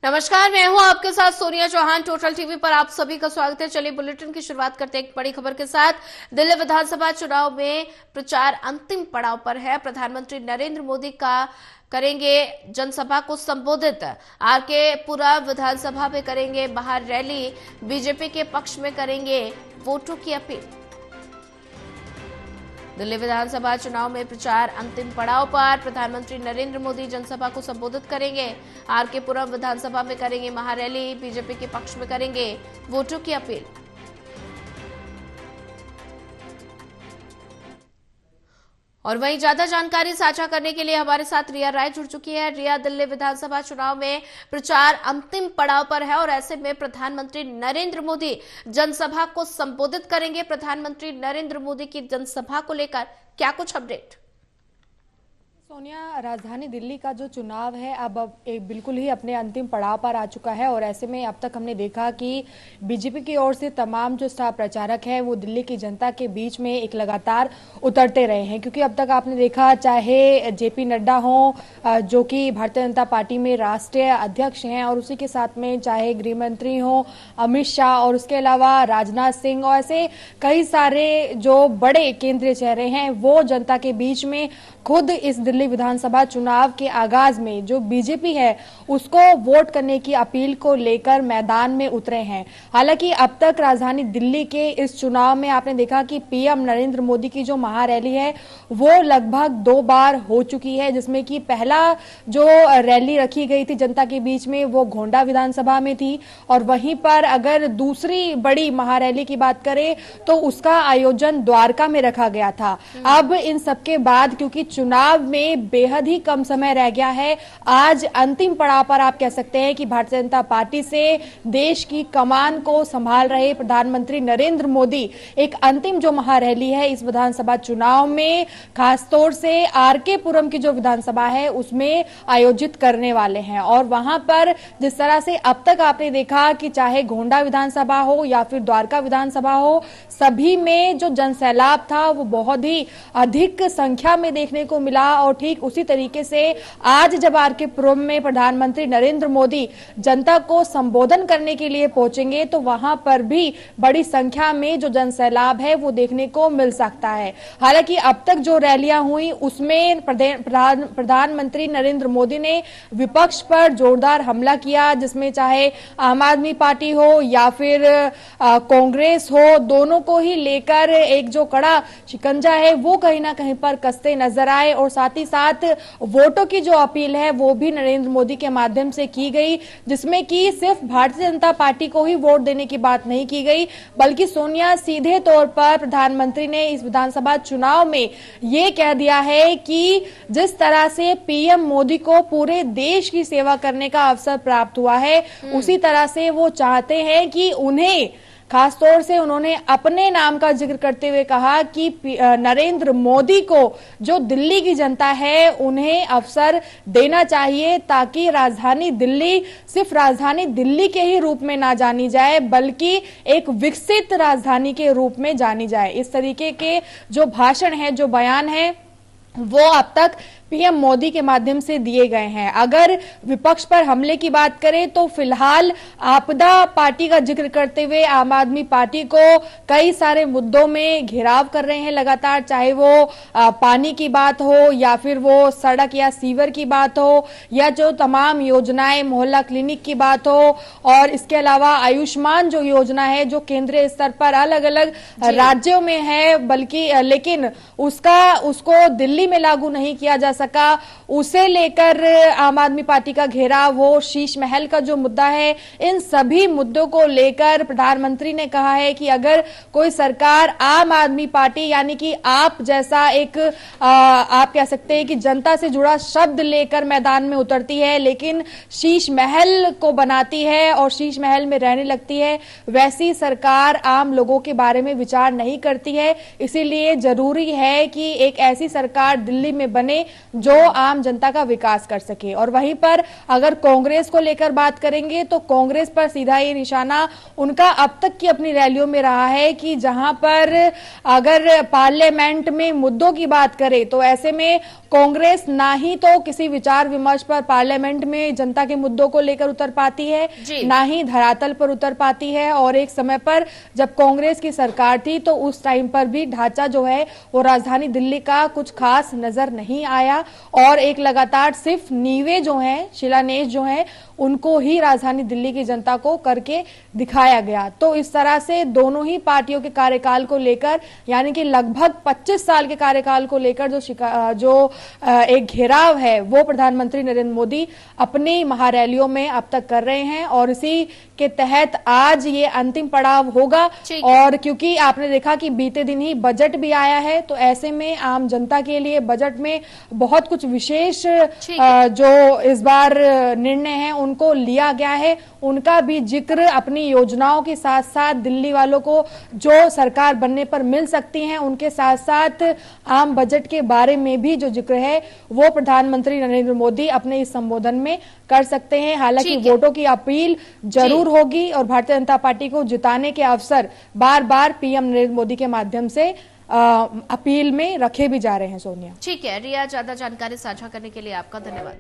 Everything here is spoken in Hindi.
नमस्कार, मैं हूं आपके साथ सोनिया चौहान। टोटल टीवी पर आप सभी का स्वागत है। चलिए बुलेटिन की शुरुआत करते हैं एक बड़ी खबर के साथ। दिल्ली विधानसभा चुनाव में प्रचार अंतिम पड़ाव पर है। प्रधानमंत्री नरेंद्र मोदी का करेंगे जनसभा को संबोधित। आरके पुरा विधानसभा में करेंगे बाहर रैली। बीजेपी के पक्ष में करेंगे वोटों की अपील। दिल्ली विधानसभा चुनाव में प्रचार अंतिम पड़ाव पर। प्रधानमंत्री नरेंद्र मोदी जनसभा को संबोधित करेंगे। आरके पुरम विधानसभा में करेंगे महारैली। बीजेपी के पक्ष में करेंगे वोटों की अपील। और वहीं ज्यादा जानकारी साझा करने के लिए हमारे साथ रिया राय जुड़ चुकी है। रिया, दिल्ली विधानसभा चुनाव में प्रचार अंतिम पड़ाव पर है और ऐसे में प्रधानमंत्री नरेंद्र मोदी जनसभा को संबोधित करेंगे। प्रधानमंत्री नरेंद्र मोदी की जनसभा को लेकर क्या कुछ अपडेट? सोनिया, राजधानी दिल्ली का जो चुनाव है अब एक बिल्कुल ही अपने अंतिम पड़ाव पर आ चुका है और ऐसे में अब तक हमने देखा कि बीजेपी की ओर से तमाम जो स्टार प्रचारक हैं वो दिल्ली की जनता के बीच में एक लगातार उतरते रहे हैं, क्योंकि अब तक आपने देखा चाहे जेपी नड्डा हो जो कि भारतीय जनता पार्टी में राष्ट्रीय अध्यक्ष हैं, और उसी के साथ में चाहे गृह मंत्री हो अमित शाह और उसके अलावा राजनाथ सिंह और ऐसे कई सारे जो बड़े केंद्रीय चेहरे हैं वो जनता के बीच में खुद इस दिल्ली विधानसभा चुनाव के आगाज में जो बीजेपी है उसको वोट करने की अपील को लेकर मैदान में उतरे हैं। हालांकि अब तक राजधानी दिल्ली के इस चुनाव में आपने देखा कि पीएम नरेंद्र मोदी की जो महारैली है वो लगभग 2 बार हो चुकी है, जिसमें कि पहला जो रैली रखी गई थी जनता के बीच में वो गोंडा विधानसभा में थी, और वहीं पर अगर दूसरी बड़ी महारैली की बात करें तो उसका आयोजन द्वारका में रखा गया था। अब इन सबके बाद क्योंकि चुनाव में बेहद ही कम समय रह गया है, आज अंतिम पड़ाव पर आप कह सकते हैं कि भारतीय जनता पार्टी से देश की कमान को संभाल रहे प्रधानमंत्री नरेंद्र मोदी एक अंतिम जो महारैली है इस विधानसभा चुनाव में खासतौर से आरके पुरम की जो विधानसभा है उसमें आयोजित करने वाले हैं। और वहां पर जिस तरह से अब तक आपने देखा कि चाहे गोंडा विधानसभा हो या फिर द्वारका विधानसभा हो, सभी में जो जनसैलाब था वो बहुत ही अधिक संख्या में देखने को मिला। और ठीक उसी तरीके से आज जब आरके पुरम में प्रधानमंत्री नरेंद्र मोदी जनता को संबोधन करने के लिए पहुंचेंगे तो वहां पर भी बड़ी संख्या में जो जनसैलाब है वो देखने को मिल सकता है। हालांकि अब तक जो रैलियां हुई उसमें प्रधानमंत्री नरेंद्र मोदी ने विपक्ष पर जोरदार हमला किया, जिसमें चाहे आम आदमी पार्टी हो या फिर कांग्रेस हो, दोनों को ही लेकर एक जो कड़ा शिकंजा है वो कहीं ना कहीं पर कसते नजर आए। और साथ ही साथ वोटों की जो अपील है वो भी नरेंद्र मोदी के माध्यम से की गई, जिसमें कि सिर्फ भारतीय जनता पार्टी को ही वोट देने की बात नहीं की गई, बल्कि सोनिया सीधे तौर पर प्रधानमंत्री ने इस विधानसभा चुनाव में ये कह दिया है कि जिस तरह से पीएम मोदी को पूरे देश की सेवा करने का अवसर प्राप्त हुआ है उसी तरह से वो चाहते हैं कि उन्हें खासतौर से उन्होंने अपने नाम का जिक्र करते हुए कहा कि नरेंद्र मोदी को जो दिल्ली की जनता है उन्हें अवसर देना चाहिए, ताकि राजधानी दिल्ली सिर्फ राजधानी दिल्ली के ही रूप में ना जानी जाए बल्कि एक विकसित राजधानी के रूप में जानी जाए। इस तरीके के जो भाषण है, जो बयान है वो अब तक पीएम मोदी के माध्यम से दिए गए हैं। अगर विपक्ष पर हमले की बात करें तो फिलहाल आपदा पार्टी का जिक्र करते हुए आम आदमी पार्टी को कई सारे मुद्दों में घेराव कर रहे हैं लगातार, चाहे वो पानी की बात हो या फिर वो सड़क या सीवर की बात हो या जो तमाम योजनाएं मोहल्ला क्लिनिक की बात हो, और इसके अलावा आयुष्मान जो योजना है जो केंद्रीय स्तर पर अलग अलग राज्यों में है बल्कि लेकिन उसको दिल्ली में लागू नहीं किया जा सका, उसे लेकर आम आदमी पार्टी का घेराव हो, शीश महल का जो मुद्दा है, इन सभी मुद्दों को लेकर प्रधानमंत्री ने कहा है कि अगर कोई सरकार आम आदमी पार्टी यानी कि आप जैसा एक आप कह सकते हैं कि जनता से जुड़ा शब्द लेकर मैदान में उतरती है लेकिन शीश महल को बनाती है और शीश महल में रहने लगती है, वैसी सरकार आम लोगों के बारे में विचार नहीं करती है। इसीलिए जरूरी है कि एक ऐसी सरकार दिल्ली में बने जो आम जनता का विकास कर सके। और वहीं पर अगर कांग्रेस को लेकर बात करेंगे तो कांग्रेस पर सीधा ये निशाना उनका अब तक की अपनी रैलियों में रहा है कि जहां पर अगर पार्लियामेंट में मुद्दों की बात करें तो ऐसे में कांग्रेस ना ही तो किसी विचार विमर्श पर पार्लियामेंट में जनता के मुद्दों को लेकर उतर पाती है, ना ही धरातल पर उतर पाती है। और एक समय पर जब कांग्रेस की सरकार थी तो उस टाइम पर भी ढांचा जो है वो राजधानी दिल्ली का कुछ खास नजर नहीं आया और एक लगातार सिर्फ नींवे जो हैं, शिलान्यास जो हैं, उनको ही राजधानी दिल्ली की जनता को करके दिखाया गया। तो इस तरह से दोनों ही पार्टियों के कार्यकाल को लेकर यानी कि लगभग 25 साल के कार्यकाल को लेकर जो एक घेराव है वो प्रधानमंत्री नरेंद्र मोदी अपनी महारैलियों में अब तक कर रहे हैं और इसी के तहत आज ये अंतिम पड़ाव होगा। और क्योंकि आपने देखा कि बीते दिन ही बजट भी आया है तो ऐसे में आम जनता के लिए बजट में बहुत कुछ विशेष जो इस बार निर्णय है उनको लिया गया है, उनका भी जिक्र अपनी योजनाओं के साथ साथ दिल्ली वालों को जो सरकार बनने पर मिल सकती हैं उनके साथ साथ आम बजट के बारे में भी जो जिक्र है वो प्रधानमंत्री नरेंद्र मोदी अपने इस संबोधन में कर सकते हैं। हालांकि वोटों की अपील जरूर होगी और भारतीय जनता पार्टी को जिताने के अवसर बार बार पीएम नरेंद्र मोदी के माध्यम से अपील में रखे भी जा रहे हैं। सोनिया, ठीक है रिया, ज्यादा जानकारी साझा करने के लिए आपका धन्यवाद।